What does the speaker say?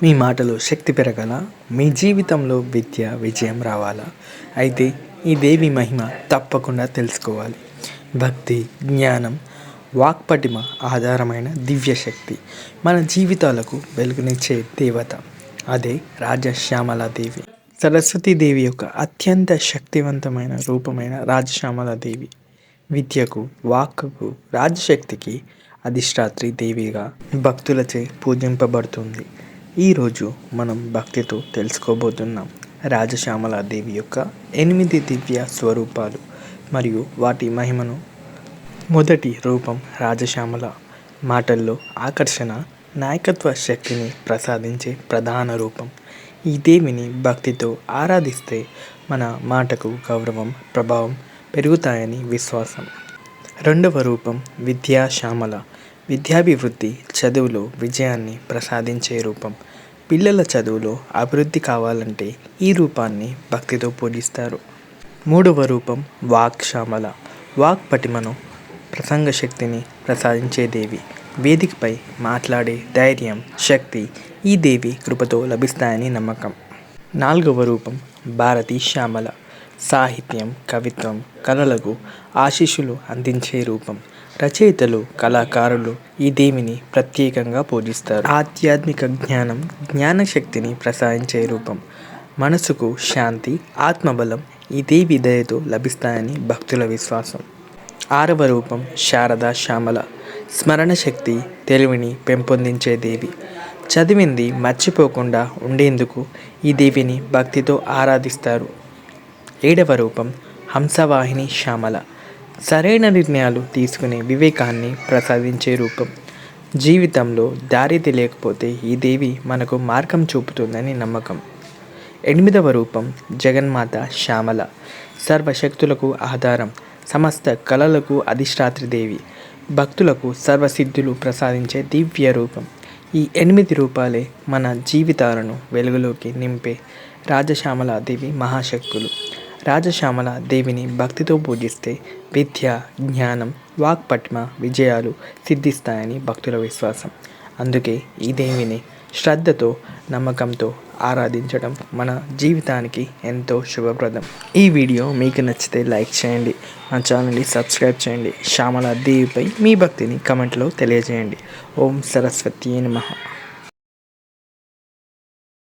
మీ మాటలో శక్తి పెరగాల, మీ జీవితంలో విద్య విజయం రావాలా, అయితే ఈ దేవి మహిమ తప్పకుండా తెలుసుకోవాలి. భక్తి, జ్ఞానం, వాక్పటిమ ఆధారమైన దివ్యశక్తి మన జీవితాలకు వెలుగునిచ్చే దేవత. అదే రాజశ్యామలాదేవి. సరస్వతీదేవి యొక్క అత్యంత శక్తివంతమైన రూపమైన రాజశ్యామలాదేవి విద్యకు, వాక్కుకు, రాజశక్తికి అధిష్టాత్రి దేవిగా భక్తులచే పూజింపబడుతుంది. ఈరోజు మనం భక్తితో తెలుసుకోబోతున్నాం రాజశ్యామలాదేవి యొక్క 8 దివ్య స్వరూపాలు మరియు వాటి మహిమను. మొదటి రూపం రాజశ్యామల. మాటల్లో ఆకర్షణ, నాయకత్వ శక్తిని ప్రసాదించే ప్రధాన రూపం. ఈ దేవిని భక్తితో ఆరాధిస్తే మన మాటకు గౌరవం, ప్రభావం పెరుగుతాయని విశ్వాసం. రెండవ రూపం విద్యాశ్యామల. విద్యాభివృద్ధి, చదువులో విజయాన్ని ప్రసాదించే రూపం. పిల్లల చదువులో అభివృద్ధి కావాలంటే ఈ రూపాన్ని భక్తితో పూజిస్తారు. మూడవ రూపం వాక్శ్యామల. వాక్ పటిమను, ప్రసంగ శక్తిని ప్రసాదించే దేవి. వేదికపై మాట్లాడే ధైర్యం, శక్తి ఈ దేవి కృపతో లభిస్తాయని నమ్మకం. నాలుగవ రూపం భారతీ శ్యామల. సాహిత్యం, కవిత్వం, కళలకు ఆశీస్సులు అందించే రూపం. రచయితలు, కళాకారులు ఈ దేవిని ప్రత్యేకంగా పూజిస్తారు. ఆధ్యాత్మిక జ్ఞానం, జ్ఞానశక్తిని ప్రసాదించే రూపం. మనసుకు శాంతి, ఆత్మబలం ఈ దేవి దయతో లభిస్తాయని భక్తుల విశ్వాసం. ఆరవ రూపం శారదా శ్యామల. స్మరణ శక్తి, తెలివిని పెంపొందించే దేవి. చదివింది మర్చిపోకుండా ఉండేందుకు ఈ దేవిని భక్తితో ఆరాధిస్తారు. ఏడవ రూపం హంసవాహిని శ్యామల. సరైన నిర్ణయాలు తీసుకునే వివేకాన్ని ప్రసాదించే రూపం. జీవితంలో దారి తెలియకపోతే ఈ దేవి మనకు మార్గం చూపుతుందని నమ్మకం. ఎనిమిదవ రూపం జగన్మాత శ్యామల. సర్వశక్తులకు ఆధారం, సమస్త కళలకు అధిష్టాత్రి దేవి. భక్తులకు సర్వసిద్ధులు ప్రసాదించే దివ్య రూపం. ఈ 8 రూపాలే మన జీవితాలను వెలుగులోకి నింపే రాజశ్యామలాదేవి మహాశక్తులు. రాజశ్యామల దేవిని భక్తితో పూజిస్తే విద్య, జ్ఞానం, వాక్పటిమ విజయాలు సిద్ధిస్తాయని భక్తుల విశ్వాసం. అందుకే ఈ దేవిని శ్రద్ధతో, నమ్మకంతో ఆరాధించడం మన జీవితానికి ఎంతో శుభప్రదం. ఈ వీడియో మీకు నచ్చితే లైక్ చేయండి, మా ఛానల్ని సబ్స్క్రైబ్ చేయండి. శ్యామలా దేవిపై మీ భక్తిని కమెంట్లో తెలియజేయండి. ఓం సరస్వతీ నమః.